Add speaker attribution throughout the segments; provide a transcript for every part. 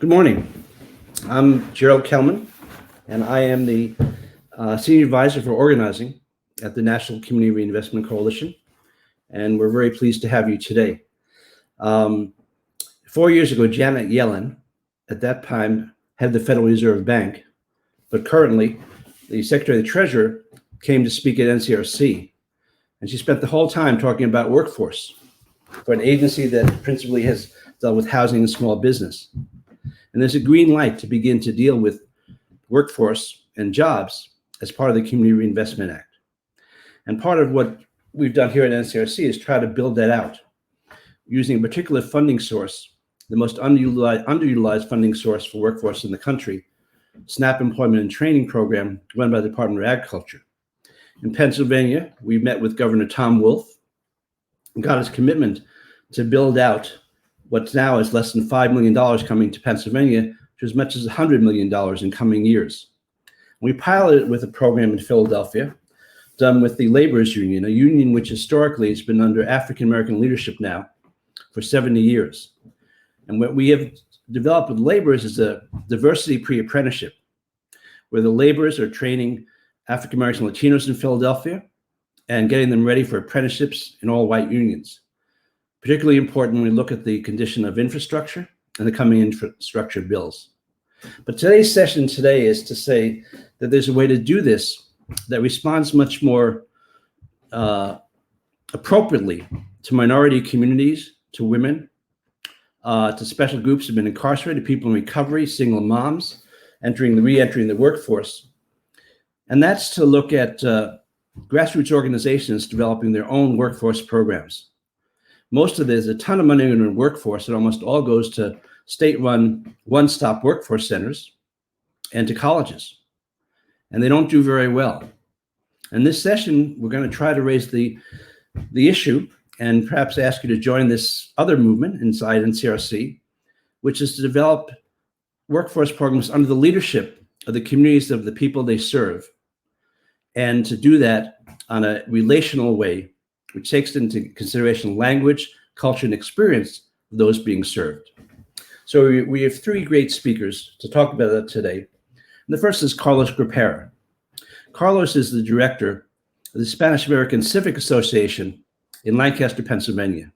Speaker 1: Good morning. I'm Gerald Kelman, and I am the Senior Advisor for Organizing at the National Community Reinvestment Coalition, and we're very pleased to have you today. 4 years ago, Janet Yellen, at that time, head the Federal Reserve Bank, but currently, the Secretary of the Treasurer came to speak at NCRC, and she spent the whole time talking about workforce for an agency that principally has dealt with housing and small business. And there's a green light to begin to deal with workforce and jobs as part of the Community Reinvestment Act. And part of what we've done here at NCRC is try to build that out using a particular funding source, the most underutilized funding source for workforce in the country, SNAP Employment and Training Program run by the Department of Agriculture. In Pennsylvania, we met with Governor Tom Wolf and got his commitment to build out what now is less than $5 million coming to Pennsylvania to as much as $100 million in coming years. We piloted with a program in Philadelphia done with the Laborers Union, a union which historically has been under African-American leadership now for 70 years. And what we have developed with laborers is a diversity pre-apprenticeship, where the laborers are training African-American Latinos in Philadelphia and getting them ready for apprenticeships in all white unions. Particularly important when we look at the condition of infrastructure and the coming infrastructure bills. But today's session is to say that there's a way to do this that responds much more appropriately to minority communities, to women, to special groups who have been incarcerated, people in recovery, single moms, re-entering the workforce. And that's to look at grassroots organizations developing their own workforce programs. Most of there's a ton of money in the workforce. It almost all goes to state-run one-stop workforce centers and to colleges. And they don't do very well. In this session, we're going to try to raise the issue and perhaps ask you to join this other movement inside NCRC, which is to develop workforce programs under the leadership of the communities of the people they serve, and to do that on a relational way, which takes into consideration language, culture, and experience of those being served. So we have three great speakers to talk about that today. And the first is Carlos Grapera. Carlos is the director of the Spanish American Civic Association in Lancaster, Pennsylvania.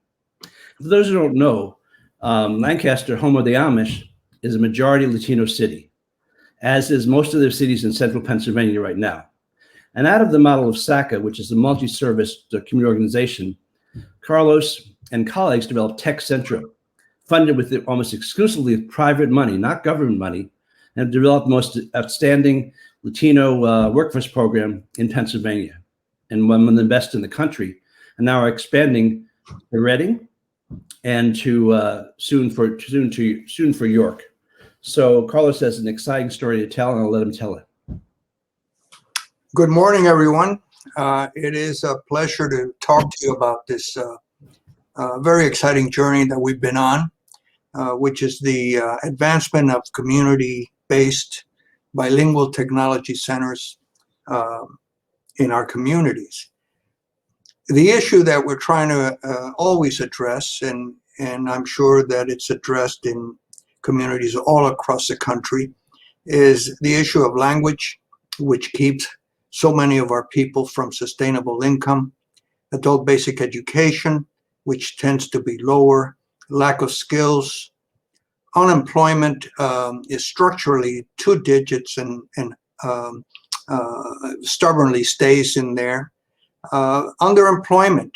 Speaker 1: For those who don't know, Lancaster, home of the Amish, is a majority Latino city, as is most of the cities in central Pennsylvania right now. And out of the model of SACA, which is a multi-service community organization, Carlos and colleagues developed Tech Centro, funded with almost exclusively private money, not government money, and have developed the most outstanding Latino workforce program in Pennsylvania, and one of the best in the country. And now are expanding to Reading and to soon for York. So Carlos has an exciting story to tell, and I'll let him tell it.
Speaker 2: Good morning, everyone. It is a pleasure to talk to you about this very exciting journey that we've been on, which is the advancement of community-based bilingual technology centers in our communities. The issue that we're trying to always address, and I'm sure that it's addressed in communities all across the country, is the issue of language, which keeps so many of our people from sustainable income, adult basic education, which tends to be lower, lack of skills. Unemployment is structurally 2 digits and stubbornly stays in there. Underemployment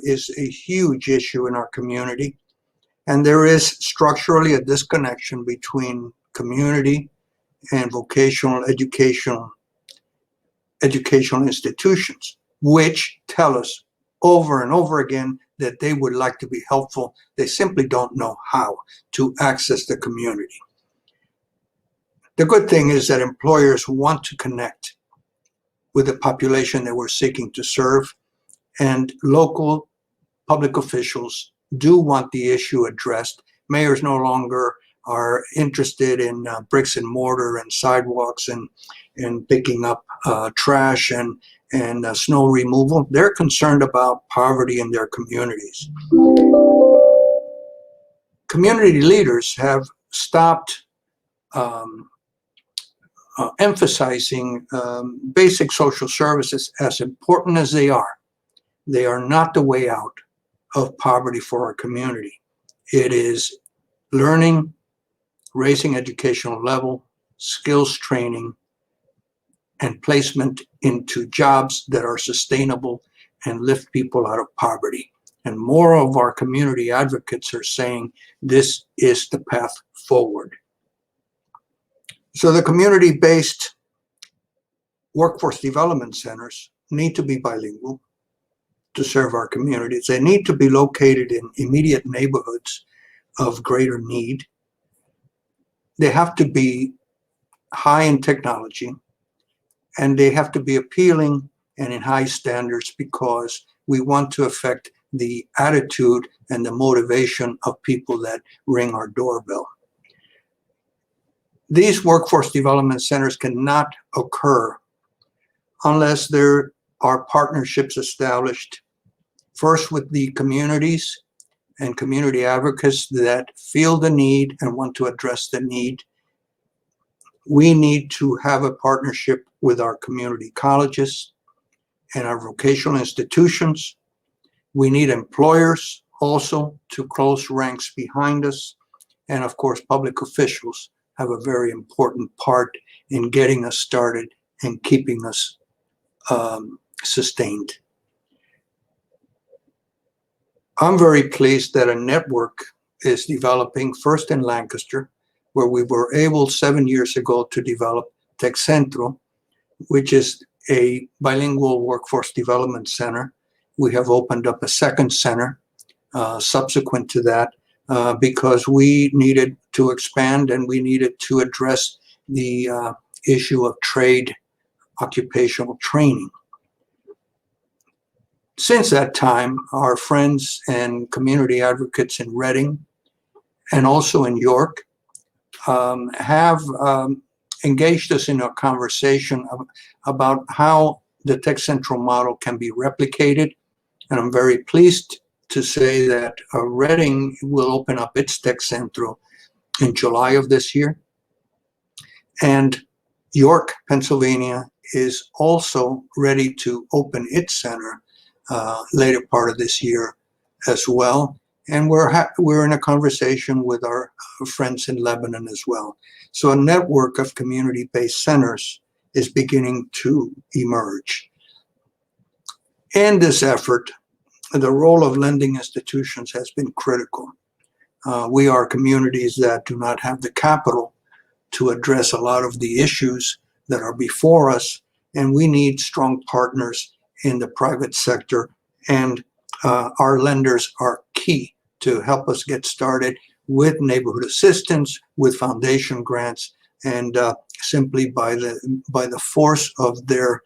Speaker 2: is a huge issue in our community. And there is structurally a disconnection between community and vocational educational institutions, which tell us over and over again that they would like to be helpful. They simply don't know how to access the community. The good thing is that employers want to connect with the population that we're seeking to serve, and local public officials do want the issue addressed. Mayors no longer are interested in bricks and mortar and sidewalks and picking up trash and snow removal. They're concerned about poverty in their communities. Community leaders have stopped um, emphasizing basic social services, as important as they are not the way out of poverty for our community. It is learning, raising educational level, skills training, and placement into jobs that are sustainable and lift people out of poverty. And more of our community advocates are saying this is the path forward. So the community-based workforce development centers need to be bilingual to serve our communities. They need to be located in immediate neighborhoods of greater need. They have to be high in technology, and they have to be appealing and in high standards, because we want to affect the attitude and the motivation of people that ring our doorbell. These workforce development centers cannot occur unless there are partnerships established, first with the communities and community advocates that feel the need and want to address the need. We need to have a partnership with our community colleges and our vocational institutions. We need employers also to close ranks behind us. And of course, public officials have a very important part in getting us started and keeping us sustained. I'm very pleased that a network is developing, first in Lancaster, where we were able 7 years ago to develop Tech Centro, which is a bilingual workforce development center. We have opened up a second center subsequent to that because we needed to expand and we needed to address the issue of trade occupational training. Since that time, our friends and community advocates in Reading and also in York have engaged us in a conversation about how the Tech Central model can be replicated. And I'm very pleased to say that Reading will open up its Tech Centro in July of this year. And York, Pennsylvania is also ready to open its center later part of this year as well. And we're in a conversation with our friends in Lebanon as well. So a network of community-based centers is beginning to emerge. In this effort, the role of lending institutions has been critical. We are communities that do not have the capital to address a lot of the issues that are before us, and we need strong partners in the private sector, and our lenders are key to help us get started with neighborhood assistance, with foundation grants, and simply by the force of their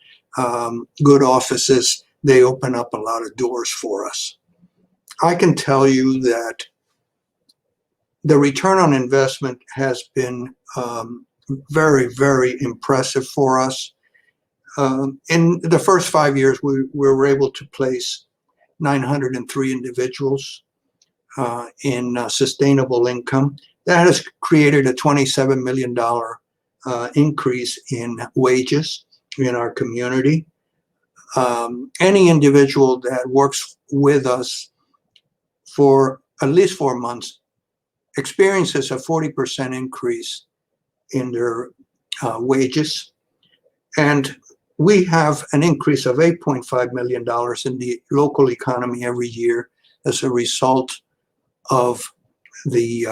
Speaker 2: good offices, they open up a lot of doors for us. I can tell you that the return on investment has been very, very impressive for us. In the first 5 years, we were able to place 903 individuals in sustainable income. That has created a $27 million increase in wages in our community. Any individual that works with us for at least 4 months experiences a 40% increase in their wages. And we have an increase of $8.5 million in the local economy every year as a result of the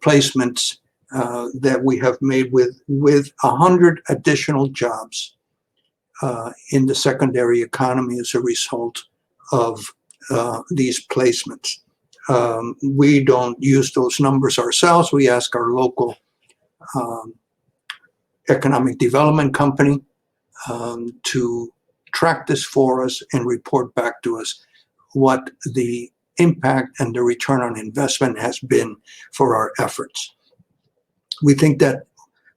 Speaker 2: placements that we have made with 100 additional jobs in the secondary economy as a result of these placements. We don't use those numbers ourselves. We ask our local economic development company to track this for us and report back to us what the impact and the return on investment has been for our efforts. We think that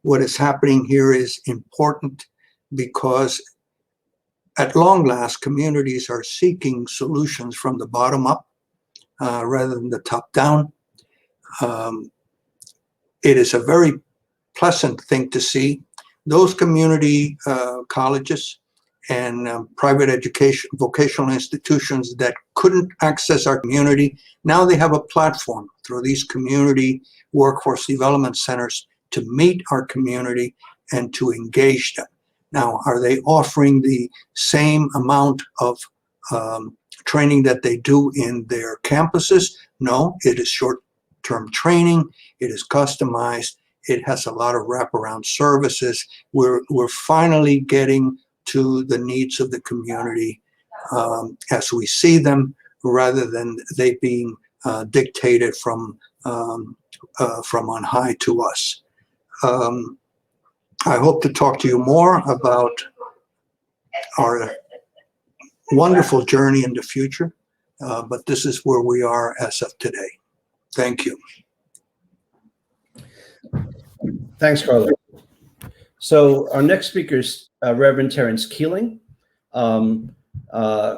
Speaker 2: what is happening here is important because at long last, communities are seeking solutions from the bottom up rather than the top down. it is a very pleasant thing to see. Those community colleges and private education, vocational institutions that couldn't access our community, now they have a platform through these community workforce development centers to meet our community and to engage them. Now, are they offering the same amount of training that they do in their campuses? No, it is short-term training. It is customized. It has a lot of wraparound services. We're finally getting to the needs of the community as we see them, rather than they being dictated from on high to us. I hope to talk to you more about our wonderful journey in the future, but this is where we are as of today. Thank you.
Speaker 1: Thanks, Carlo. So our next speaker is Reverend Terrence Keeling. Pastor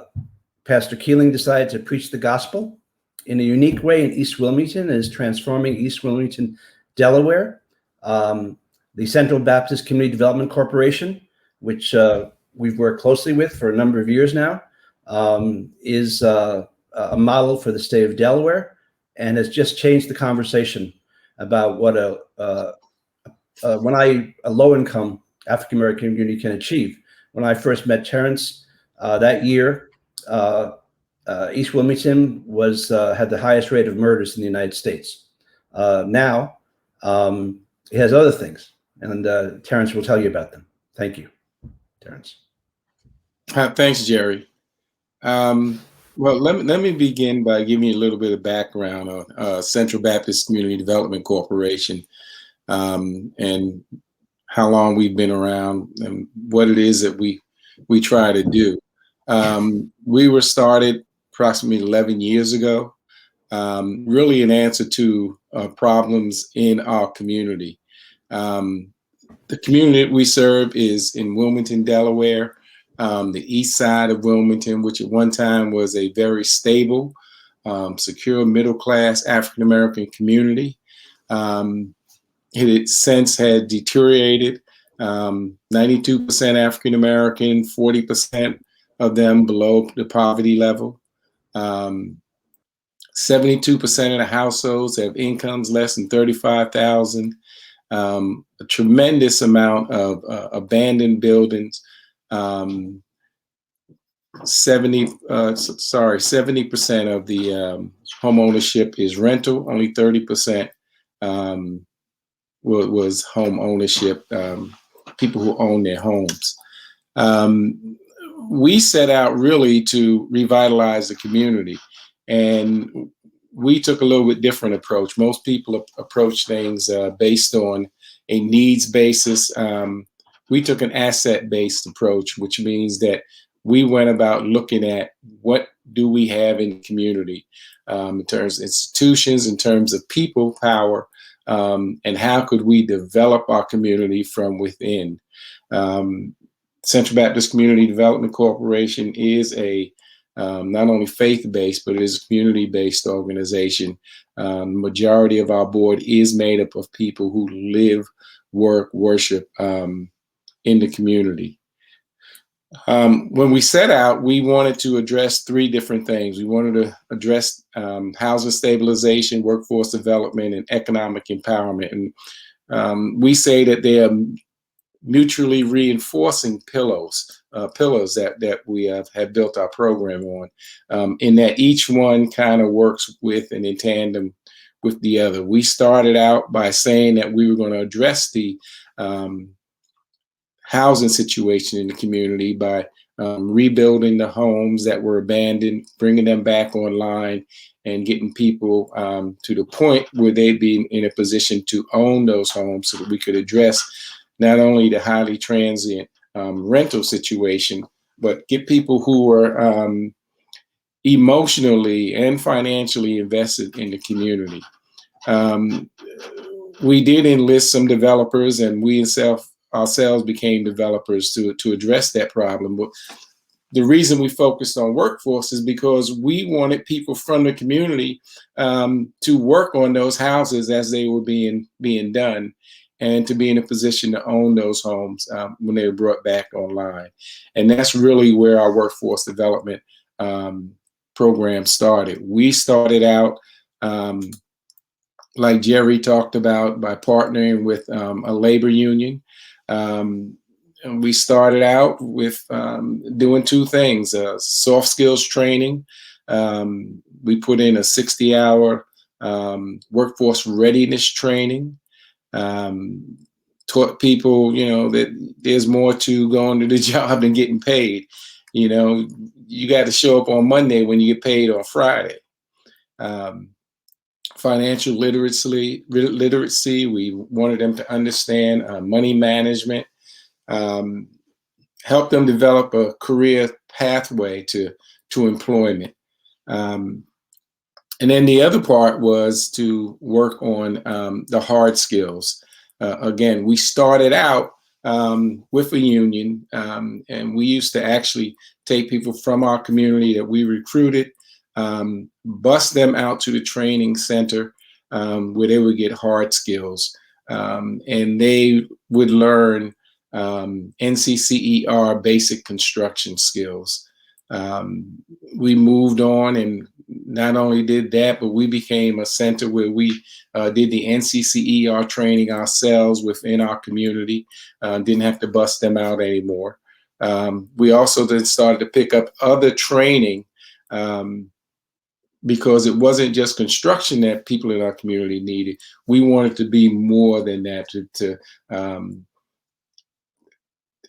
Speaker 1: Keeling decided to preach the gospel in a unique way in East Wilmington and is transforming East Wilmington, Delaware. The Central Baptist Community Development Corporation, which we've worked closely with for a number of years now, is a model for the state of Delaware and has just changed the conversation about what a low-income African-American community can achieve. When I first met Terrence that year, East Wilmington had the highest rate of murders in the United States. Now, it has other things, and Terrence will tell you about them. Thank you, Terrence.
Speaker 3: Thanks, Jerry. Well, let me begin by giving you a little bit of background on Central Baptist Community Development Corporation, and how long we've been around and what it is that we try to do. We were started approximately 11 years ago, really in answer to problems in our community. The community that we serve is in Wilmington, Delaware, the east side of Wilmington, which at one time was a very stable, secure, middle-class African-American community. It since had deteriorated, 92% African-American, 40% of them below the poverty level. 72% of the households have incomes less than $35,000. A tremendous amount of abandoned buildings. 70% of the home ownership is rental. Only 30% was home ownership, people who own their homes. We set out really to revitalize the community, and we took a little bit different approach. Most people approach things based on a needs basis. We took an asset-based approach, which means that we went about looking at what do we have in the community in terms of institutions, in terms of people power, and how could we develop our community from within. Central Baptist Community Development Corporation is a not only faith-based, but it is a community-based organization. Majority of our board is made up of people who live, work, worship in the community. When we set out, we wanted to address three different things. We wanted to address housing stabilization, workforce development, and economic empowerment. And we say that they are mutually reinforcing pillars that we have built our program on, in that each one kind of works with and in tandem with the other. We started out by saying that we were going to address the housing situation in the community by rebuilding the homes that were abandoned, bringing them back online, and getting people to the point where they'd be in a position to own those homes so that we could address not only the highly transient rental situation, but get people who were emotionally and financially invested in the community. We did enlist some developers, and we ourselves became developers to address that problem. But the reason we focused on workforce is because we wanted people from the community to work on those houses as they were being done, and to be in a position to own those homes when they were brought back online. And that's really where our workforce development program started. We started out, like Jerry talked about, by partnering with a labor union. And we started out with doing two things: soft skills training. We put in a 60-hour workforce readiness training. Taught people, that there's more to going to the job than getting paid. You got to show up on Monday when you get paid on Friday. Financial literacy, we wanted them to understand money management. Help them develop a career pathway to employment. And then the other part was to work on the hard skills. Again, we started out with a union, and we used to actually take people from our community that we recruited, bus them out to the training center where they would get hard skills, and they would learn NCCER basic construction skills. We moved on and not only did that, but we became a center where we did the NCCER training ourselves within our community. Didn't have to bust them out anymore. We also then started to pick up other training because it wasn't just construction that people in our community needed. We wanted to be more than that, to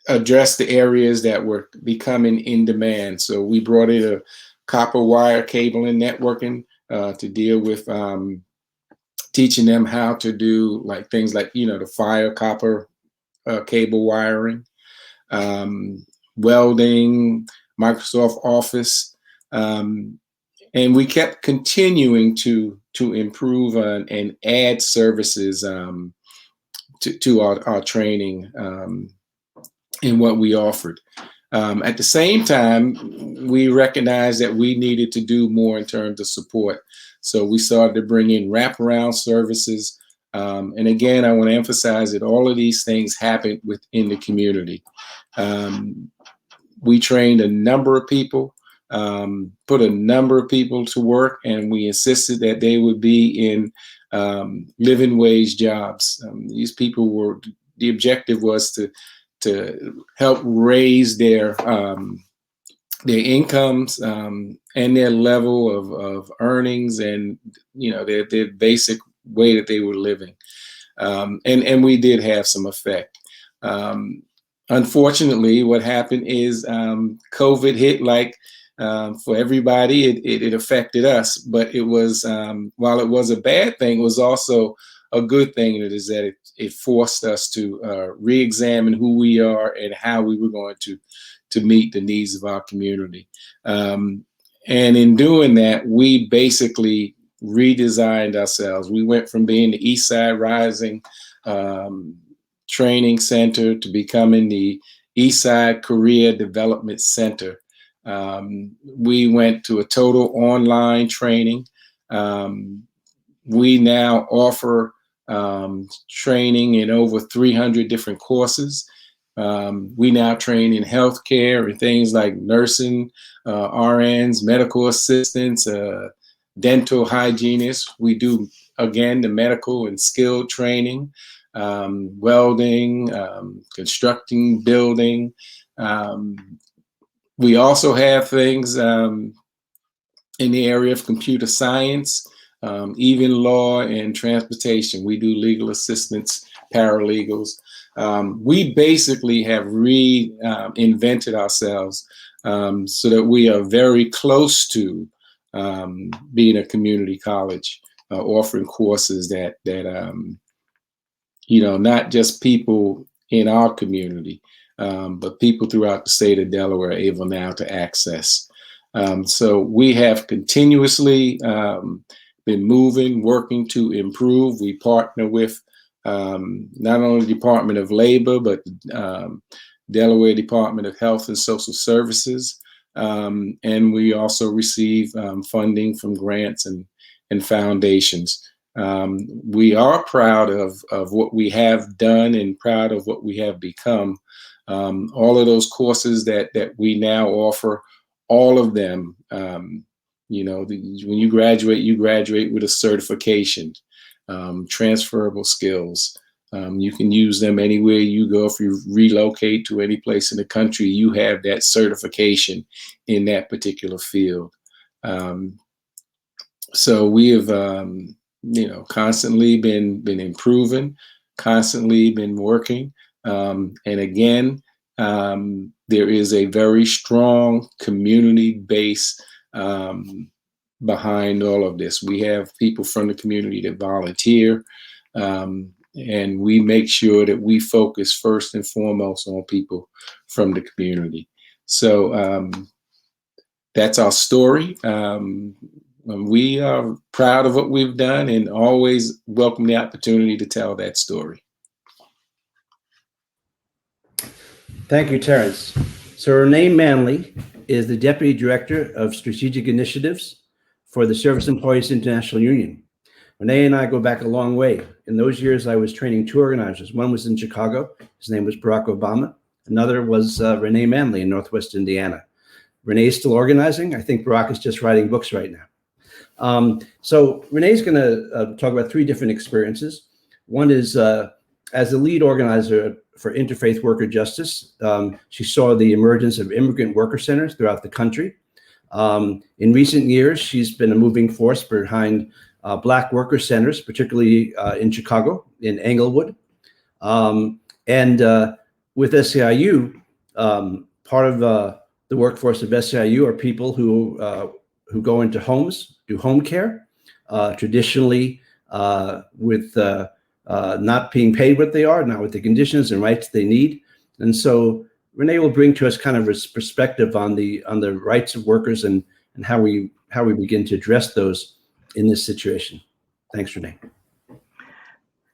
Speaker 3: address the areas that were becoming in demand. So we brought in a copper wire cable and networking to deal with teaching them how to do things like, the fire copper cable wiring, welding, Microsoft Office. And we kept continuing to improve and add services to our training in what we offered. At the same time, we recognized that we needed to do more in terms of support. So we started to bring in wraparound services. And again, I want to emphasize that all of these things happened within the community. We trained a number of people, put a number of people to work, and we insisted that they would be in living wage jobs. These people the objective was to help raise their incomes and their level of earnings, and their basic way that they were living. And we did have some effect. Unfortunately, what happened is COVID hit for everybody. It affected us, but it was, while it was a bad thing, it was also a good thing. That is that it forced us to re-examine who we are and how we were going to meet the needs of our community. And in doing that, we basically redesigned ourselves. We went from being the East Side Rising Training Center to becoming the East Side Career Development Center. We went to a total online training. We now offer training in over 300 different courses. We now train in healthcare and things like nursing, RNs, medical assistants, dental hygienists. We do, again, the medical and skilled training, welding, constructing, building. We also have things in the area of computer science, even law and transportation. We do legal assistance, paralegals. We basically have reinvented ourselves so that we are very close to being a community college, offering courses that not just people in our community, but people throughout the state of Delaware are able now to access. So we have continuously been moving, working to improve. We partner with not only the Department of Labor, but Delaware Department of Health and Social Services. And we also receive funding from grants and foundations. We are proud of what we have done and proud of what we have become. All of those courses that we now offer, all of them, when you graduate with a certification, transferable skills. You can use them anywhere you go. If you relocate to any place in the country, you have that certification in that particular field. So we have, constantly been improving, constantly been working. And again, there is a very strong community base behind all of this. We have people from the community that volunteer, and we make sure that we focus first and foremost on people from the community. So that's our story. We are proud of what we've done and always welcome the opportunity to tell that story.
Speaker 1: Thank you, Terrence. So Renee Manley is the Deputy Director of Strategic Initiatives for the Service Employees International Union. Renee and I go back a long way. In those years, I was training two organizers. One was in Chicago. His name was Barack Obama. Another was Renee Manley in Northwest Indiana. Renee is still organizing. I think Barack is just writing books right now. So Renee's going to talk about three different experiences. One is as the lead organizer for Interfaith Worker Justice, she saw the emergence of immigrant worker centers throughout the country. In recent years, she's been a moving force behind Black worker centers, particularly in Chicago, in Englewood. And with SEIU, part of the workforce of SEIU are people who go into homes, do home care, traditionally with not being paid what they are, not with the conditions and rights they need. And so Renee will bring to us kind of a perspective on the rights of workers and how we begin to address those in this situation. Thanks, Renee.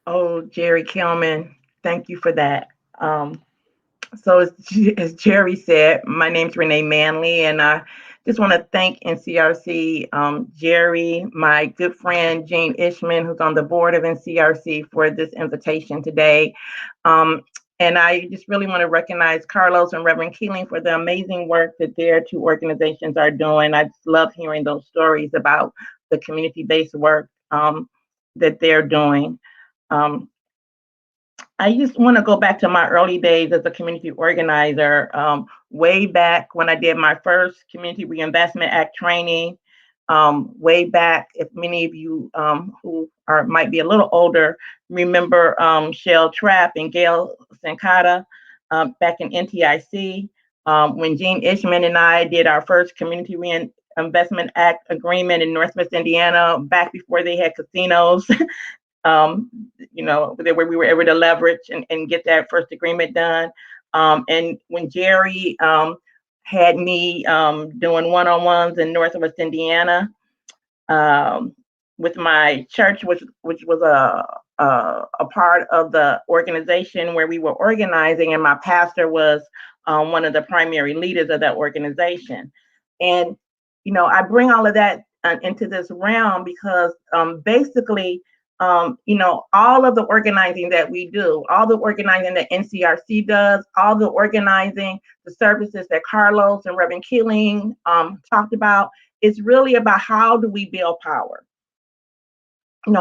Speaker 4: Oh, Jerry Kilman, thank you for that. So as Jerry said, my name's Renee Manley, and I just want to thank NCRC, Jerry, my good friend, Jean Ishman, who's on the board of NCRC, for this invitation today. And I just really want to recognize Carlos and Reverend Keeling for the amazing work that their two organizations are doing. I just love hearing those stories about the community-based work that they're doing. I just want to go back to my early days as a community organizer, way back when I did my first Community Reinvestment Act training, way back, if many of you who might be a little older, remember Shell Trapp and Gail Sankata back in NTIC, when Jean Ishman and I did our first Community Reinvestment Act agreement in Northwest Indiana, back before they had casinos. Where we were able to leverage and get that first agreement done. And when Jerry had me doing one-on-ones in Northwest Indiana with my church, which was a part of the organization where we were organizing, and my pastor was one of the primary leaders of that organization. And, I bring all of that into this realm because basically, all of the organizing that we do, all the organizing that NCRC does, all the organizing, the services that Carlos and Reverend Keeling talked about, is really about how do we build power?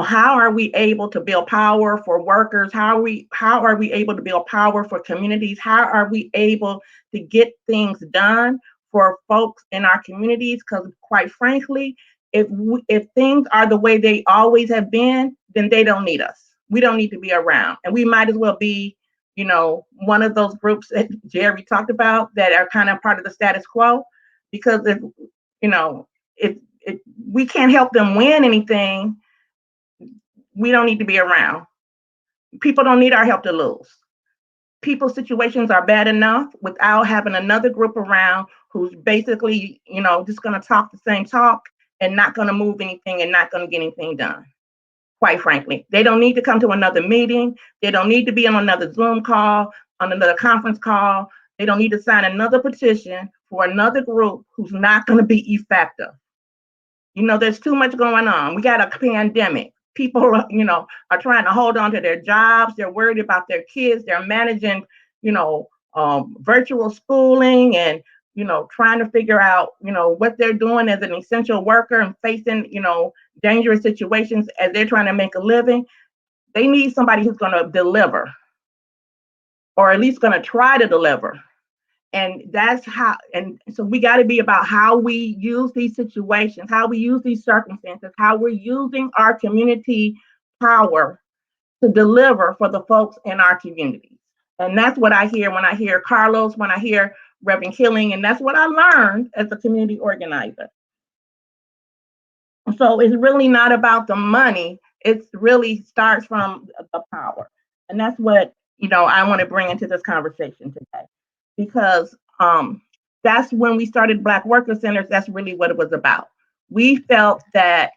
Speaker 4: How are we able to build power for workers? How are we able to build power for communities? How are we able to get things done for folks in our communities? Because quite frankly, if things are the way they always have been, then they don't need us. We don't need to be around. And we might as well be, one of those groups that Jerry talked about that are kind of part of the status quo. Because if we can't help them win anything, we don't need to be around. People don't need our help to lose. People's situations are bad enough without having another group around who's basically, just going to talk the same talk and not going to move anything and not going to get anything done. Quite frankly, they don't need to come to another meeting. They don't need to be on another Zoom call, on another conference call. They don't need to sign another petition for another group who's not going to be effective. There's too much going on. We got a pandemic. People, are trying to hold on to their jobs. They're worried about their kids. They're managing, virtual schooling and, trying to figure out, what they're doing as an essential worker and facing, dangerous situations as they're trying to make a living. They need somebody who's going to deliver, or at least going to try to deliver. And that's how, and so we got to be about how we use these situations, how we use these circumstances, how we're using our community power to deliver for the folks in our communities. And that's what I hear when I hear Carlos, when I hear Reverend Killing, and that's what I learned as a community organizer. So it's really not about the money. It really starts from the power. And that's what, I want to bring into this conversation today. Because that's when we started Black Worker Centers. That's really what it was about. We felt that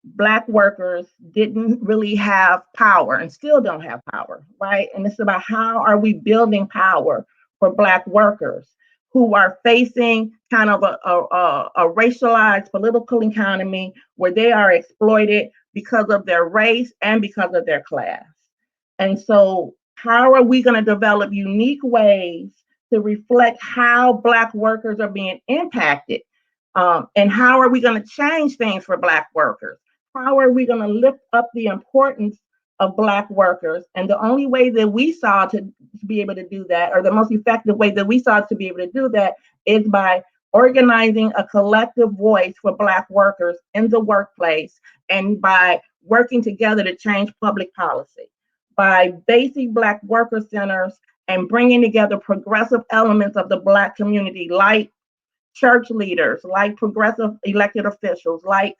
Speaker 4: Black workers didn't really have power and still don't have power, right? And it's about how are we building power for Black workers who are facing kind of a racialized political economy where they are exploited because of their race and because of their class. And so how are we going to develop unique ways to reflect how Black workers are being impacted? And how are we going to change things for Black workers? How are we going to lift up the importance of Black workers? And the only way that we saw to be able to do that, or the most effective way that we saw to be able to do that, is by organizing a collective voice for Black workers in the workplace, and by working together to change public policy, by basing Black worker centers and bringing together progressive elements of the Black community, like church leaders, like progressive elected officials, like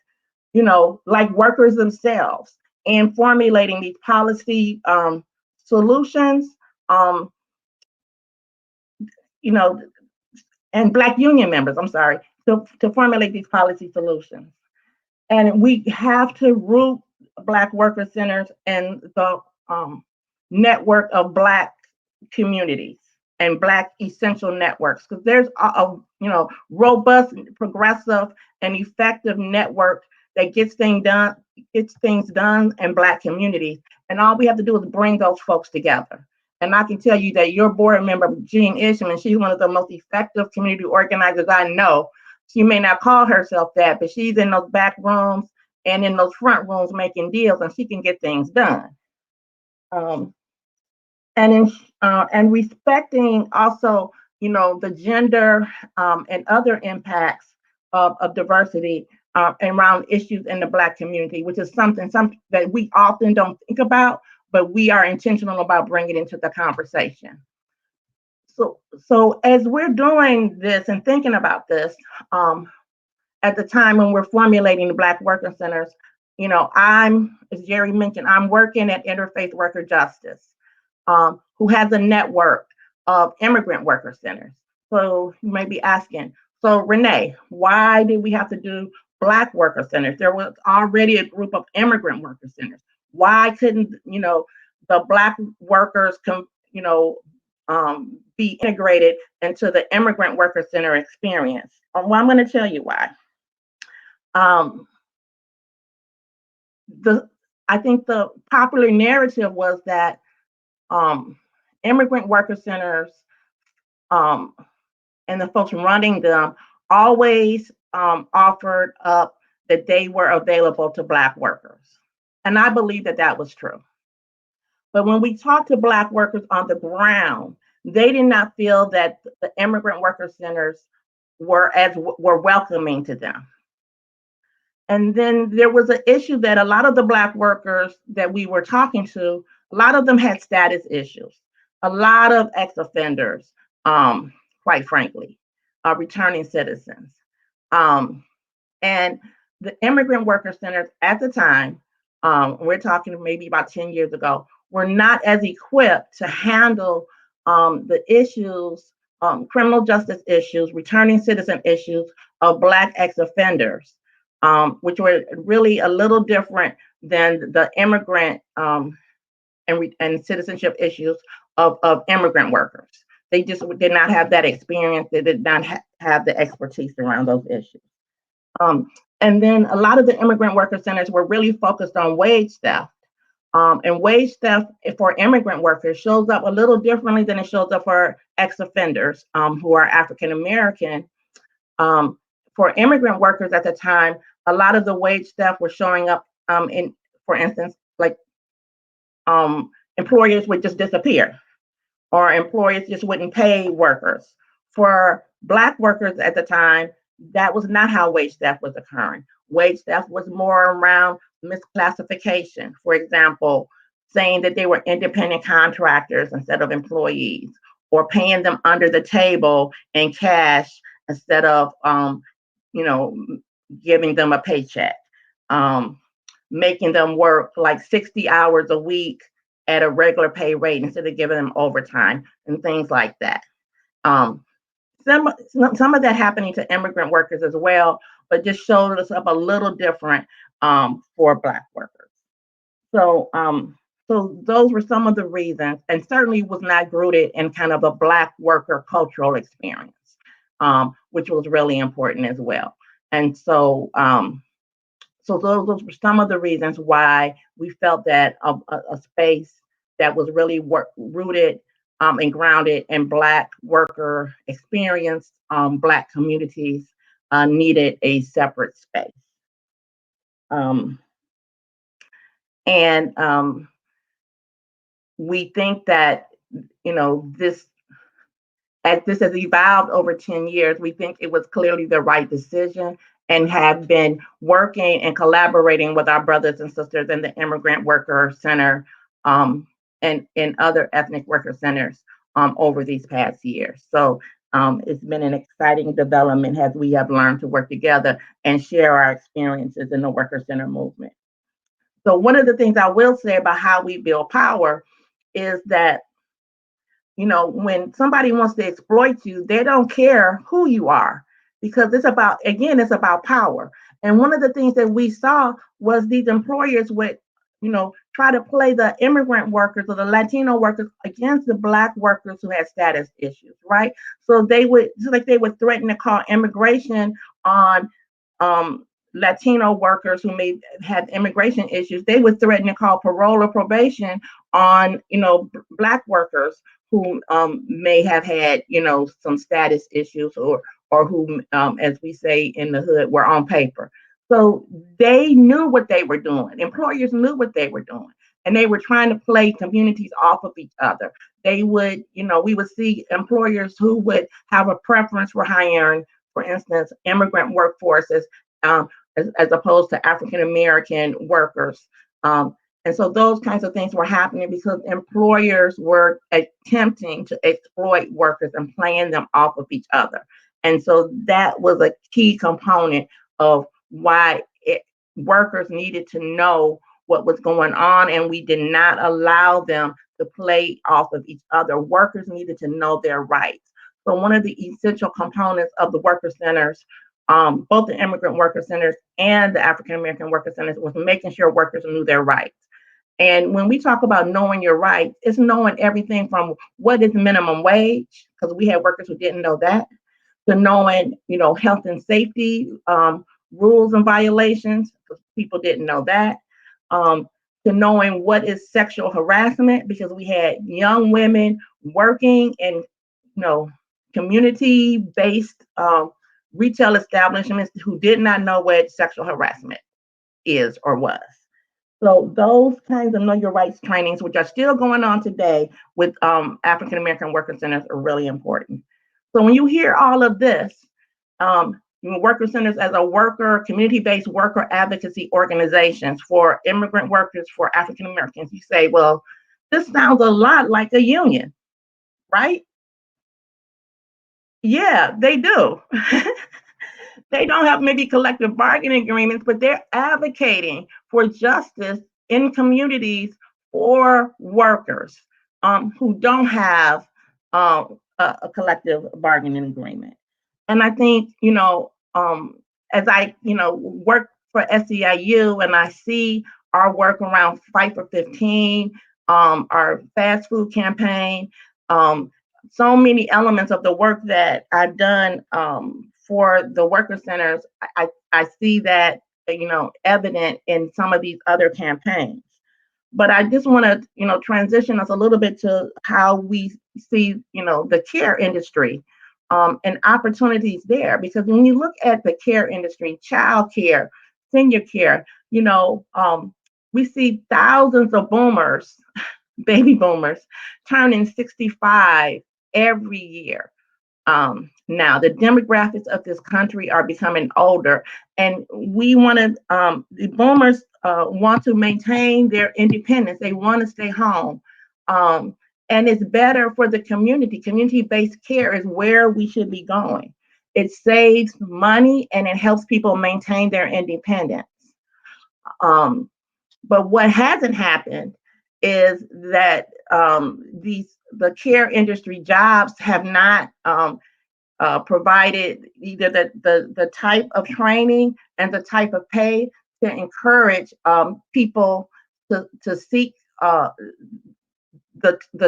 Speaker 4: workers themselves, and formulating these policy solutions, and Black union members, to formulate these policy solutions. And we have to root Black worker centers in the network of Black communities and Black essential networks, because there's a robust, progressive, and effective network that gets things done in Black communities. And all we have to do is bring those folks together. And I can tell you that your board member, Jean Ishman, she's one of the most effective community organizers I know. She may not call herself that, but she's in those back rooms and in those front rooms making deals, and she can get things done. And respecting also, the gender and other impacts of diversity around issues in the Black community, which is something that we often don't think about, but we are intentional about bringing into the conversation. So as we're doing this and thinking about this, at the time when we're formulating the Black Worker Centers, as Jerry mentioned, I'm working at Interfaith Worker Justice, who has a network of immigrant worker centers. So you may be asking, so Renee, why did we have to do Black worker centers? There was already a group of immigrant worker centers. Why couldn't, the Black workers be integrated into the immigrant worker center experience? Well, I'm going to tell you why. I think the popular narrative was that immigrant worker centers and the folks running them always offered up that they were available to Black workers. And I believe that that was true. But when we talked to Black workers on the ground, they did not feel that the immigrant worker centers were welcoming to them. And then there was an issue that a lot of the Black workers that we were talking to, a lot of them had status issues. A lot of ex-offenders, quite frankly, returning citizens. And the immigrant worker centers at the time, we're talking maybe about 10 years ago, were not as equipped to handle the issues, criminal justice issues, returning citizen issues of Black ex-offenders, which were really a little different than the immigrant and citizenship issues of immigrant workers. They just did not have that experience. They did not have the expertise around those issues. And then a lot of the immigrant worker centers were really focused on wage theft. And wage theft for immigrant workers shows up a little differently than it shows up for ex-offenders who are African American. For immigrant workers at the time, a lot of the wage theft was showing up in, for instance, like employers would just disappear, or employers just wouldn't pay workers. For Black workers at the time, that was not how wage theft was occurring. Wage theft was more around misclassification. For example, saying that they were independent contractors instead of employees, or paying them under the table in cash instead of, giving them a paycheck, making them work like 60 hours a week at a regular pay rate instead of giving them overtime and things like that. Some of that happening to immigrant workers as well, but just showed us up a little different for Black workers. So those were some of the reasons, and certainly was not rooted in kind of a Black worker cultural experience, which was really important as well. And so those were some of the reasons why we felt that a space that was really rooted and grounded in Black worker experience, Black communities needed a separate space. We think that, as this has evolved over 10 years, we think it was clearly the right decision, and have been working and collaborating with our brothers and sisters in the Immigrant Worker Center and in other ethnic worker centers over these past years. So it's been an exciting development as we have learned to work together and share our experiences in the worker center movement. So one of the things I will say about how we build power is that, when somebody wants to exploit you, they don't care who you are, because it's about power. And one of the things that we saw was these employers would, try to play the immigrant workers or the Latino workers against the Black workers who had status issues, right? So they would threaten to call immigration on Latino workers who may have immigration issues. They would threaten to call parole or probation on, Black workers who may have had, some status issues, or who, as we say in the hood, were on paper. So they knew what they were doing. Employers knew what they were doing, and they were trying to play communities off of each other. They would, we would see employers who would have a preference for hiring, for instance, immigrant workforces as opposed to African American workers. And so those kinds of things were happening because employers were attempting to exploit workers and playing them off of each other. And so that was a key component of why workers needed to know what was going on, and we did not allow them to play off of each other. Workers needed to know their rights. So one of the essential components of the worker centers, both the immigrant worker centers and the African American worker centers, was making sure workers knew their rights. And when we talk about knowing your rights, it's knowing everything from what is minimum wage, because we had workers who didn't know that, to knowing, health and safety rules and violations, because people didn't know that, to knowing what is sexual harassment, because we had young women working in, community-based retail establishments who did not know what sexual harassment is or was. So those kinds of know your rights trainings, which are still going on today with African American worker centers, are really important. So when you hear all of this, worker centers as a community-based worker advocacy organizations for immigrant workers, for African Americans, you say, well, this sounds a lot like a union, right? Yeah, they do. They don't have maybe collective bargaining agreements, but they're advocating for justice in communities for workers who don't have a collective bargaining agreement. And I think, as I, work for SEIU and I see our work around Fight for 15, our fast food campaign, so many elements of the work that I've done for the worker centers, I see that, evident in some of these other campaigns. But I just want to, transition us a little bit to how we see, the care industry and opportunities there. Because when you look at the care industry, child care, senior care, we see thousands of boomers, baby boomers, turning 65 every year. Now, the demographics of this country are becoming older, and we want to, the boomers want to maintain their independence. They want to stay home. And it's better for the community. Community-based care is where we should be going. It saves money and it helps people maintain their independence. But what hasn't happened is that the care industry jobs have not provided either the type of training and the type of pay to encourage people to seek the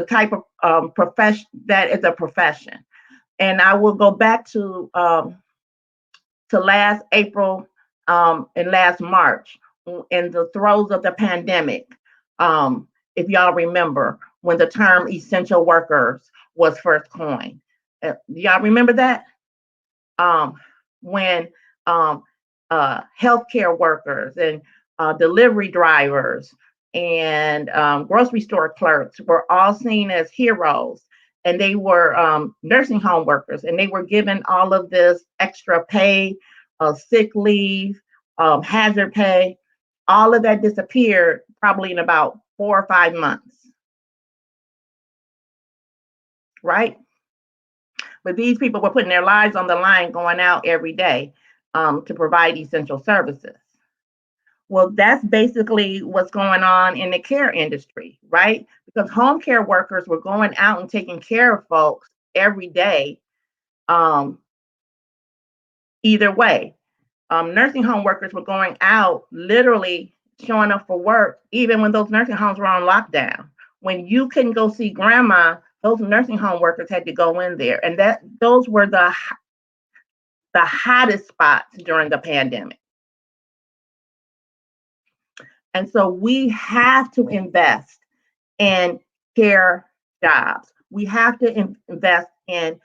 Speaker 4: type of profession that is a profession. And I will go back to last April and last March in the throes of the pandemic. If y'all remember when the term essential workers was first coined. Y'all remember that? When healthcare workers and delivery drivers and grocery store clerks were all seen as heroes, and they were nursing home workers, and they were given all of this extra pay, sick leave, hazard pay. All of that disappeared probably in about 4 or 5 months, right? But these people were putting their lives on the line, going out every day to provide essential services. Well, that's basically what's going on in the care industry, right? Because home care workers were going out and taking care of folks every day, either way. Nursing home workers were going out, literally showing up for work, even when those nursing homes were on lockdown. When you couldn't go see grandma, those nursing home workers had to go in there. And those were the hottest spots during the pandemic. And so we have to invest in care jobs. We have to invest in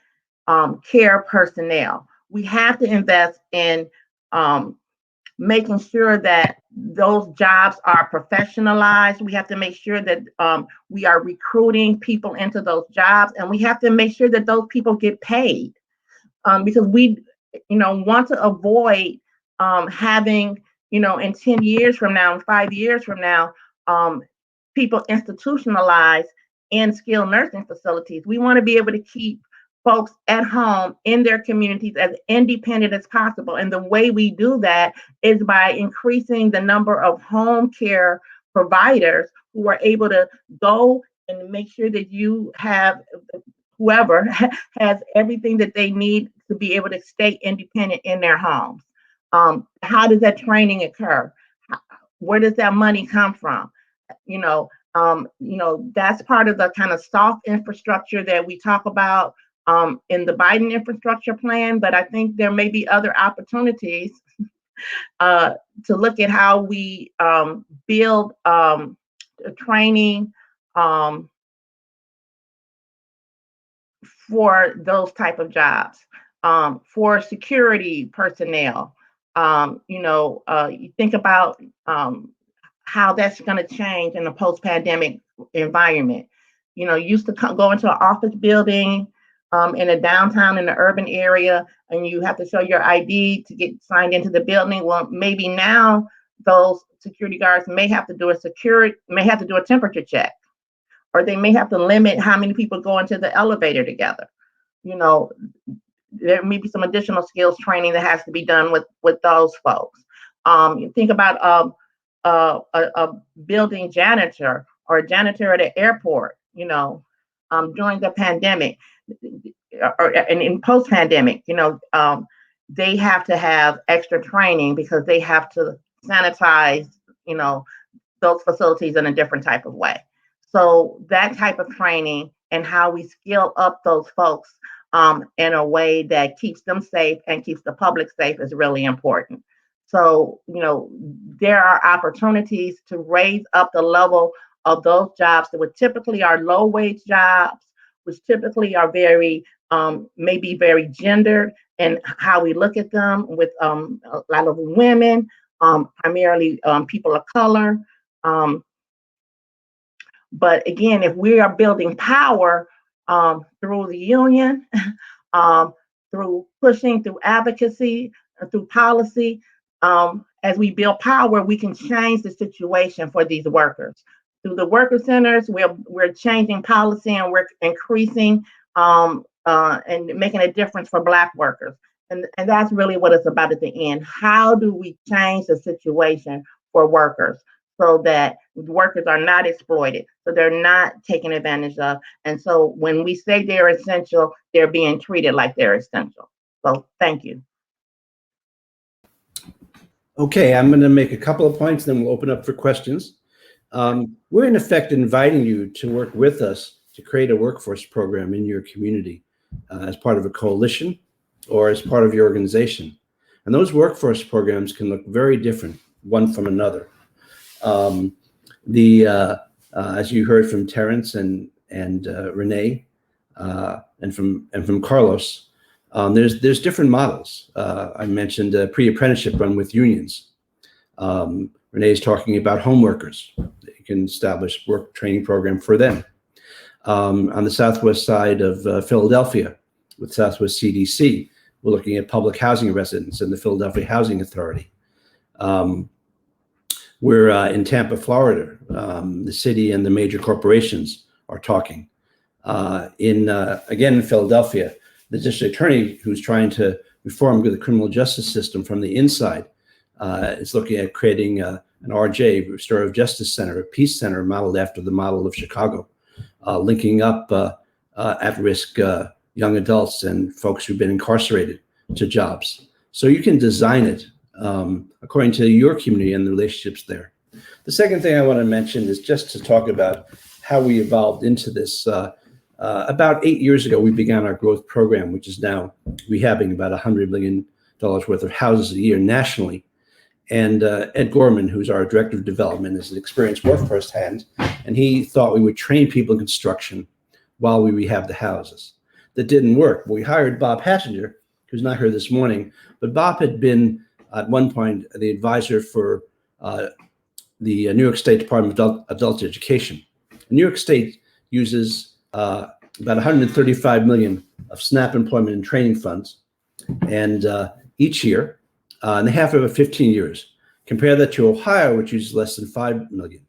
Speaker 4: care personnel. We have to invest in making sure that those jobs are professionalized. We have to make sure that we are recruiting people into those jobs, and we have to make sure that those people get paid because we, want to avoid having, in 10 years from now, 5 years from now, people institutionalized in skilled nursing facilities. We want to be able to keep folks at home in their communities as independent as possible. And the way we do that is by increasing the number of home care providers who are able to go and make sure that you have, whoever has everything that they need to be able to stay independent in their homes. How does that training occur? Where does that money come from? That's part of the kind of soft infrastructure that we talk about in the Biden infrastructure plan, but I think there may be other opportunities to look at how we build training for those type of jobs, for security personnel. You think about how that's going to change in a post-pandemic environment. Used to go into an office building in a downtown in the urban area, and you have to show your ID to get signed into the building. Well, maybe now those security guards may have to do a temperature check, or they may have to limit how many people go into the elevator together. There may be some additional skills training that has to be done with those folks. You think about a building janitor or a janitor at an airport, during the pandemic and in post-pandemic, they have to have extra training because they have to sanitize, those facilities in a different type of way. So that type of training and how we skill up those folks in a way that keeps them safe and keeps the public safe is really important. So, there are opportunities to raise up the level of those jobs that would typically are low wage jobs, which typically are very, maybe very gendered and how we look at them with a lot of women, primarily people of color. But again, if we are building power through the union, through pushing, through advocacy, through policy, as we build power, we can change the situation for these workers. Through the worker centers, we're changing policy and we're increasing and making a difference for Black workers. And that's really what it's about at the end. How do we change the situation for workers so that workers are not exploited, so they're not taken advantage of? And so when we say they're essential, they're being treated like they're essential. So thank you.
Speaker 1: Okay, I'm going to make a couple of points, then we'll open up for questions. We're in effect inviting you to work with us to create a workforce program in your community as part of a coalition or as part of your organization. And those workforce programs can look very different one from another. As you heard from Terrence and Renee and from Carlos, there's different models. I mentioned a pre-apprenticeship run with unions. Renee is talking about home workers. You can establish work training program for them. On the southwest side of Philadelphia with Southwest CDC, we're looking at public housing residents and the Philadelphia Housing Authority. We're in Tampa, Florida. The city and the major corporations are talking. Again, in Philadelphia, the district attorney who's trying to reform the criminal justice system from the inside is looking at creating an RJ, Restorative Justice Center, a peace center modeled after the model of Chicago, linking up at-risk young adults and folks who've been incarcerated to jobs. So you can design it according to your community and the relationships there. The second thing I want to mention is just to talk about how we evolved into this. About 8 years ago, we began our growth program, which is now rehabbing about $100 million worth of houses a year nationally. And Ed Gorman, who's our director of development, is an experienced workforce hand, and he thought we would train people in construction while we rehab the houses. That didn't work. We hired Bob Hassinger, who's not here this morning, but Bob had been at one point the advisor for the New York State Department of Adult Education. New York State uses about $135 million of SNAP employment and training funds, and each year, and they have for about 15 years. Compare that to Ohio, which uses less than $5 million,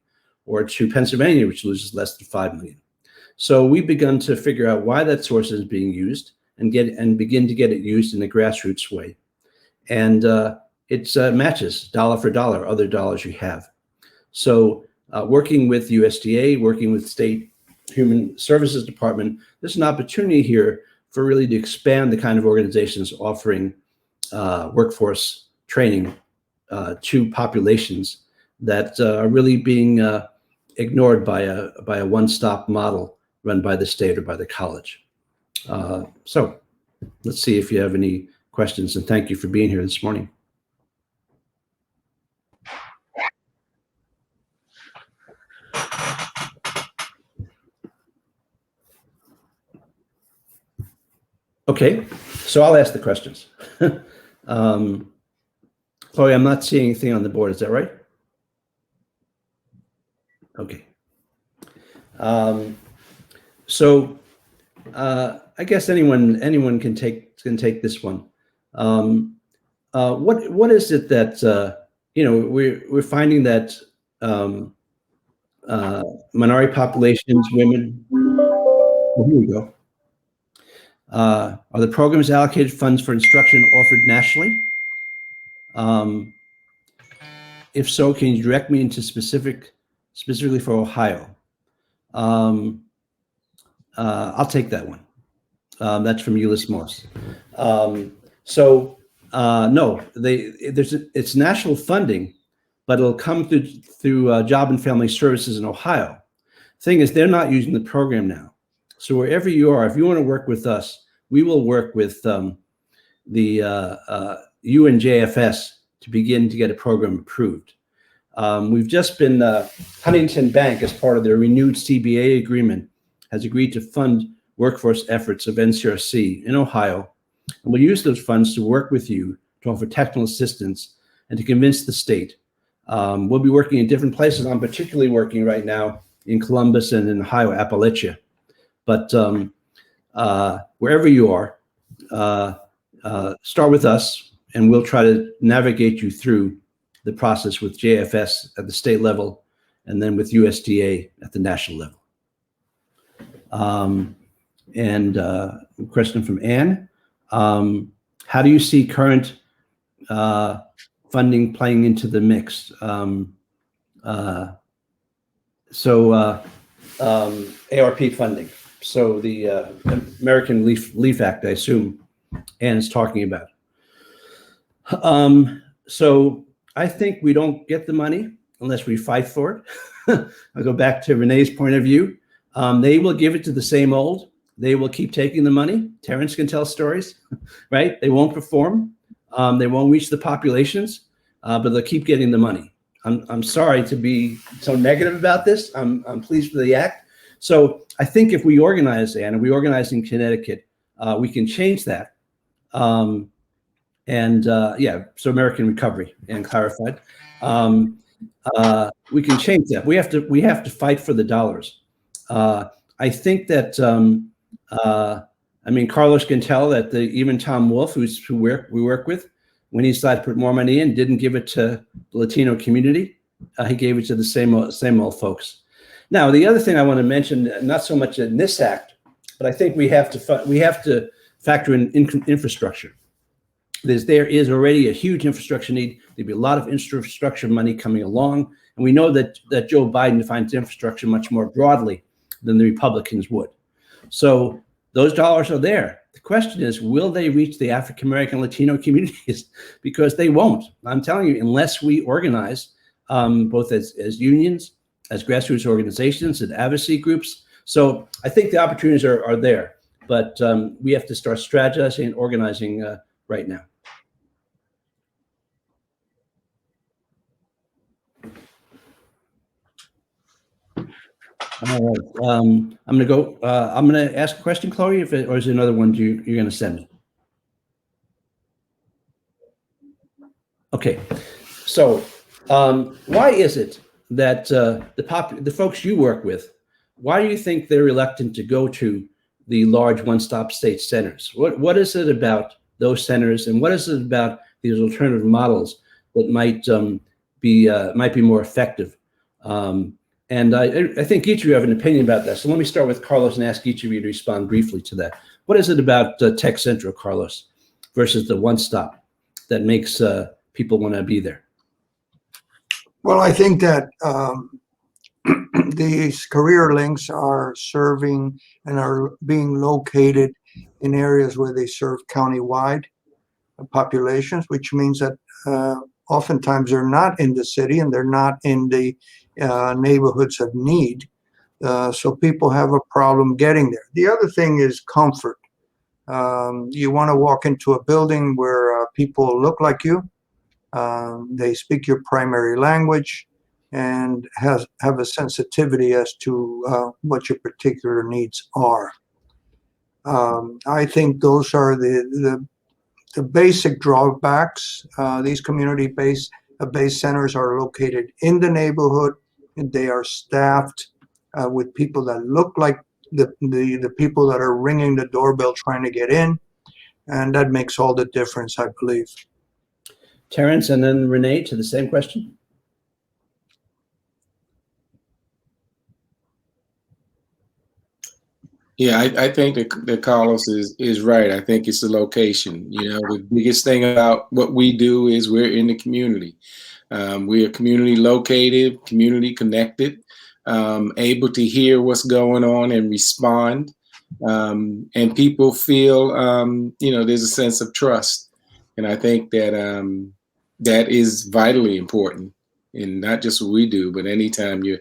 Speaker 1: or to Pennsylvania, which loses less than $5 million. So we've begun to figure out why that source is being used and begin to get it used in a grassroots way. And it matches dollar for dollar other dollars you have. So working with USDA, working with State Human Services Department, there's an opportunity here for really to expand the kind of organizations offering workforce training to populations that are really being ignored by a one-stop model run by the state or by the college. So let's see if you have any questions, and thank you for being here this morning. Okay, so I'll ask the questions. Chloe, I'm not seeing anything on the board. Is that right? Okay. So I guess anyone can take this one. What is it that we're finding that minority populations, women. Oh, here we go. Are the programs allocated funds for instruction offered nationally? If so, can you direct me into specifically for Ohio? I'll take that one. That's from Euless Morse. No, it's national funding, but it'll come through Job and Family Services in Ohio. Thing is, they're not using the program now. So wherever you are, if you want to work with us, we will work with the UNJFS to begin to get a program approved. We've just been, Huntington Bank, as part of their renewed CBA agreement, has agreed to fund workforce efforts of NCRC in Ohio. And we'll use those funds to work with you to offer technical assistance and to convince the state. We'll be working in different places. I'm particularly working right now in Columbus and in Ohio, Appalachia. But wherever you are, start with us, and we'll try to navigate you through the process with JFS at the state level, and then with USDA at the national level. And a question from Anne. How do you see current funding playing into the mix? ARP funding. So the American Leaf Act, I assume Anne is talking about. So I think we don't get the money unless we fight for it. I'll go back to Renee's point of view. They will give it to the same old. They will keep taking the money. Terrence can tell stories, right? They won't perform. They won't reach the populations, but they'll keep getting the money. I'm sorry to be so negative about this. I'm pleased with the act. So I think if we organize, Anne, and we organize in Connecticut, we can change that. So American Recovery, and clarified. We can change that. We have to fight for the dollars. I think that Carlos can tell that even Tom Wolf, who we work with, when he decided to put more money in, didn't give it to the Latino community. He gave it to the same old folks. Now, the other thing I want to mention, not so much in this act, but I think we have to factor in infrastructure. There is already a huge infrastructure need. There'll be a lot of infrastructure money coming along, and we know that Joe Biden defines infrastructure much more broadly than the Republicans would. So those dollars are there. The question is, will they reach the African American Latino communities? Because they won't. I'm telling you, unless we organize both as unions, as grassroots organizations, and advocacy groups. So I think the opportunities are there, but we have to start strategizing and organizing right now. All right. I'm going to ask a question, Chloe, or is there another one you're going to send me? Okay. So why is it that the folks you work with, why do you think they're reluctant to go to the large one-stop state centers? What is it about those centers, and what is it about these alternative models that might be more effective? And I think each of you have an opinion about that. So let me start with Carlos and ask each of you to respond briefly to that. What is it about Tech Central, Carlos, versus the one-stop that makes people want to be there?
Speaker 2: Well, I think that these career links are serving and are being located in areas where they serve countywide populations, which means that oftentimes they're not in the city and they're not in the neighborhoods of need. So people have a problem getting there. The other thing is comfort. You want to walk into a building where people look like you. They speak your primary language and have a sensitivity as to what your particular needs are. I think those are the basic drawbacks. These community-based centers are located in the neighborhood, and they are staffed with people that look like the people that are ringing the doorbell trying to get in, and that makes all the difference, I believe.
Speaker 1: Terrence, and then Renee to the same question.
Speaker 3: Yeah, I think that Carlos is right. I think it's the location. You know, the biggest thing about what we do is we're in the community. We are community located, community connected, able to hear what's going on and respond. And people feel, there's a sense of trust. And I think that that is vitally important and not just what we do, but anytime you're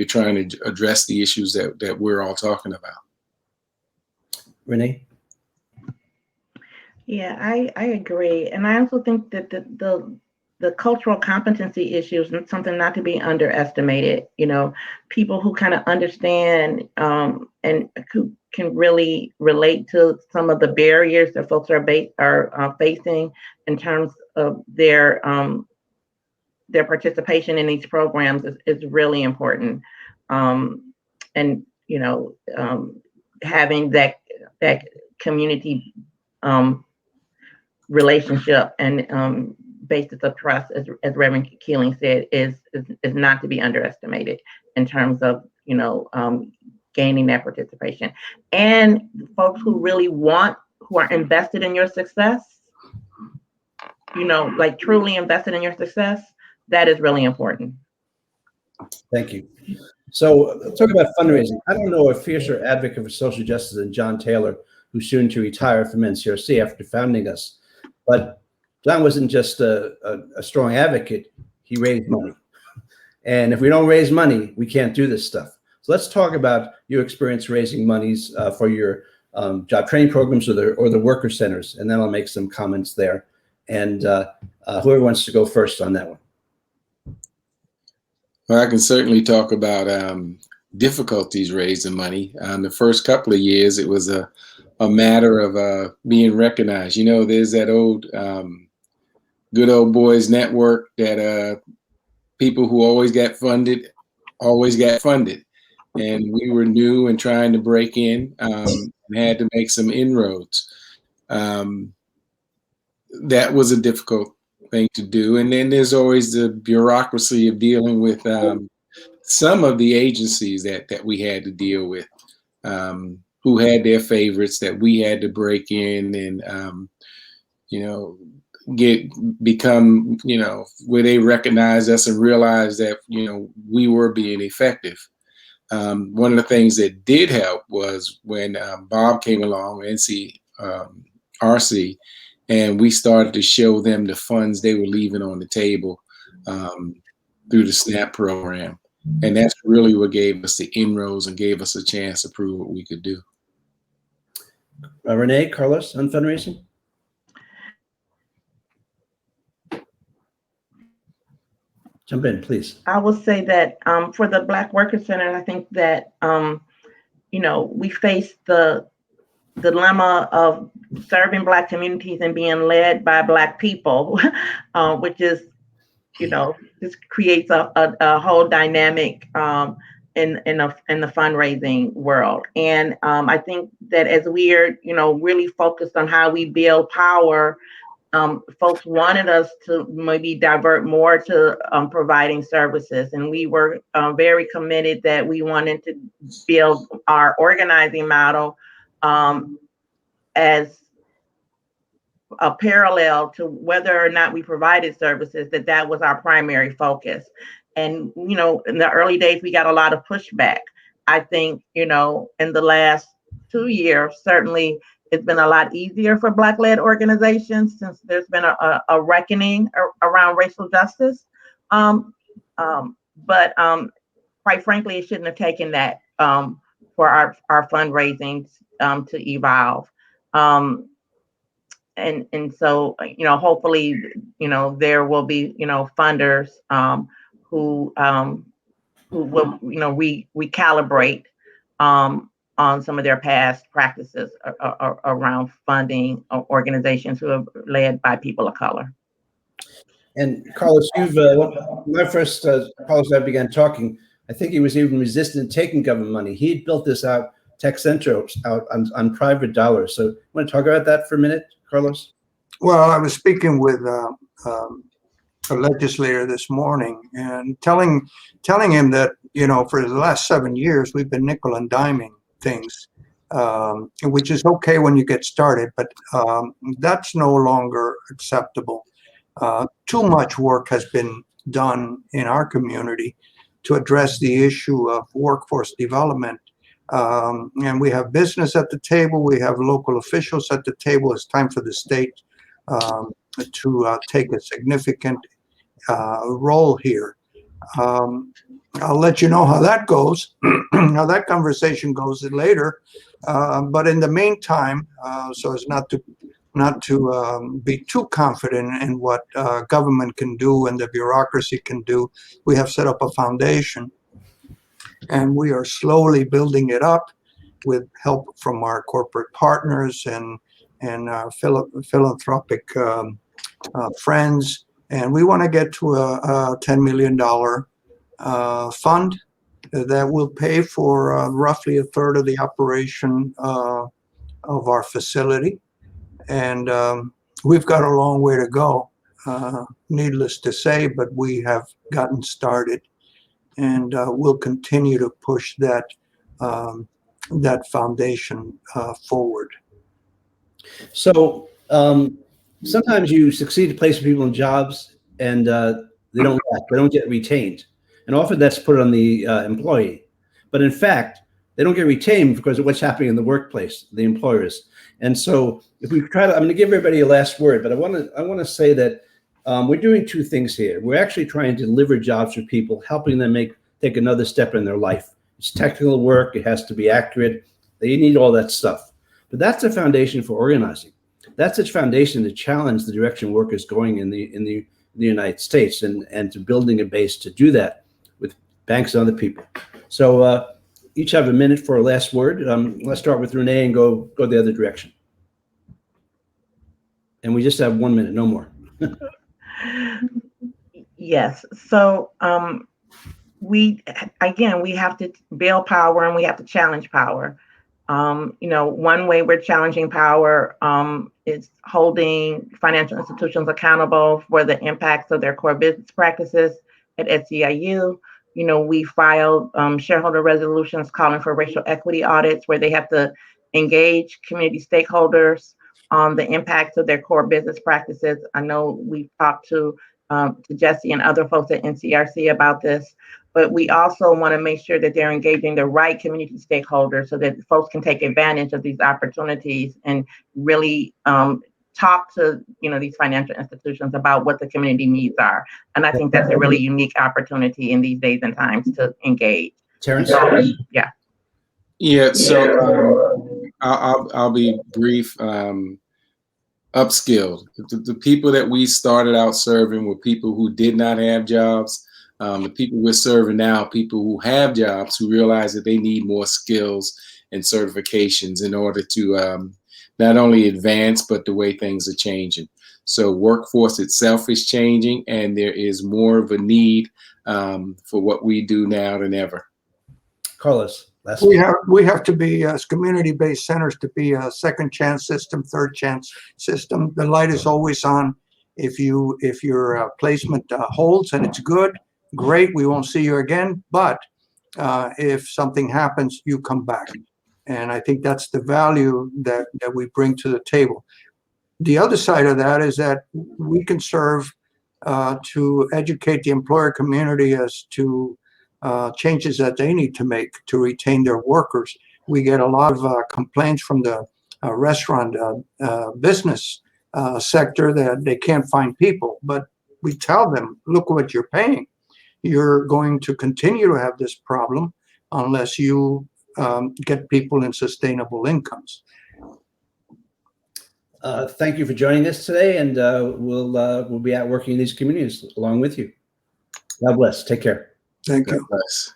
Speaker 3: trying to address the issues that we're all talking about.
Speaker 1: Renee?
Speaker 4: Yeah, I agree. And I also think that the cultural competency issue is something not to be underestimated. You know, people who kind of understand and who can really relate to some of the barriers that folks are facing in terms of their participation in these programs is really important. And you know, having that community relationship and basis of trust, as Reverend Keeling said, is not to be underestimated in terms of, you know, gaining that participation. And folks who really who are invested in your success, you know, like truly invested in your success, that is really important.
Speaker 1: Thank you. So let's talk about fundraising. I don't know a fiercer advocate for social justice than John Taylor, who's soon to retire from NCRC after founding us. But John wasn't just a strong advocate, he raised money. And if we don't raise money, we can't do this stuff. So let's talk about your experience raising monies for your job training programs or the worker centers, and then I'll make some comments there. And whoever wants to go first on that one.
Speaker 3: Well, I can certainly talk about difficulties raising money. The first couple of years, it was a matter of being recognized. You know, there's that old good old boys network that people who always got funded. And we were new and trying to break in and had to make some inroads. That was a difficult thing to do. And then there's always the bureaucracy of dealing with some of the agencies that we had to deal with, who had their favorites that we had to break in and, you know, become, you know, where they recognize us and realize that, you know, we were being effective. One of the things that did help was when Bob came along, NCRC, and we started to show them the funds they were leaving on the table through the SNAP program. And that's really what gave us the inroads and gave us a chance to prove what we could do.
Speaker 1: Renee, Carlos, on fundraising? Jump in, please.
Speaker 4: I will say that for the Black Worker Center, I think that, you know, we face the dilemma of serving Black communities and being led by Black people, which is, you know, this creates a whole dynamic in the fundraising world. And I think that as we are, you know, really focused on how we build power, folks wanted us to maybe divert more to providing services. And we were very committed that we wanted to build our organizing model as a parallel to whether or not we provided services, that was our primary focus. And, you know, in the early days, we got a lot of pushback. I think, you know, in the last 2 years, certainly it's been a lot easier for Black-led organizations since there's been a reckoning around racial justice. But quite frankly, it shouldn't have taken that for our fundraising to evolve. And so, you know, hopefully, you know, there will be, you know, funders who will, you know, recalibrate on some of their past practices around funding organizations who are led by people of color.
Speaker 1: And Carlos, you've my first Carlos and I began talking, I think he was even resistant to taking government money. He built this out, Tech Center, out on private dollars. So you want to talk about that for a minute, Carlos?
Speaker 2: Well, I was speaking with a legislator this morning and telling him that, you know, for the last 7 years, we've been nickel and diming things, which is okay when you get started, but that's no longer acceptable. Too much work has been done in our community to address the issue of workforce development. And we have business at the table, we have local officials at the table. It's time for the state to take a significant role here. I'll let you know how that goes, how that conversation goes later. But in the meantime, so as not to be too confident in what government can do and the bureaucracy can do, we have set up a foundation, and we are slowly building it up with help from our corporate partners and philanthropic friends. And we want to get to a $10 million fund that will pay for roughly a third of the operation of our facility. And we've got a long way to go, needless to say, but we have gotten started, and we'll continue to push that that foundation forward.
Speaker 1: So sometimes you succeed to place people in jobs, and they don't get retained, and often that's put on the employee. But in fact, they don't get retained because of what's happening in the workplace, the employers. And so, if we try to, I'm going to give everybody a last word, but I want to say that we're doing two things here. We're actually trying to deliver jobs for people, helping them take another step in their life. It's technical work. It has to be accurate. They need all that stuff. But that's the foundation for organizing. That's its foundation to challenge the direction work is going in the United States, and to building a base to do that with banks and other people. So each have a minute for a last word. Let's start with Renee and go the other direction. And we just have 1 minute, no more.
Speaker 4: Yes. So we have to build power, and we have to challenge power. One way we're challenging power is holding financial institutions accountable for the impacts of their core business practices at SEIU. We filed shareholder resolutions calling for racial equity audits, where they have to engage community stakeholders on the impacts of their core business practices. I know we've talked to Jesse and other folks at NCRC about this, but we also want to make sure that they're engaging the right community stakeholders so that folks can take advantage of these opportunities and really talk to these financial institutions about what the community needs are. And I think that's a really unique opportunity in these days and times to engage.
Speaker 1: Terrence?
Speaker 3: Yeah, so I'll be brief. Upskilled. The people that we started out serving were people who did not have jobs. The people we're serving now, people who have jobs, who realize that they need more skills and certifications in order to not only advance, but the way things are changing. So workforce itself is changing, and there is more of a need for what we do now than ever.
Speaker 1: Carlos.
Speaker 2: We have to be, as community-based centers, to be a second chance system, third chance system. The light is always on. If your placement holds and it's good, great, we won't see you again. But if something happens, you come back. And I think that's the value that we bring to the table. The other side of that is that we can serve to educate the employer community as to changes that they need to make to retain their workers. We get a lot of complaints from the restaurant business sector that they can't find people, but we tell them, look what you're paying. You're going to continue to have this problem unless you get people in sustainable incomes.
Speaker 1: Thank you for joining us today, and we'll be out working in these communities along with you. God bless. Take care.
Speaker 2: Thank you.
Speaker 3: God bless.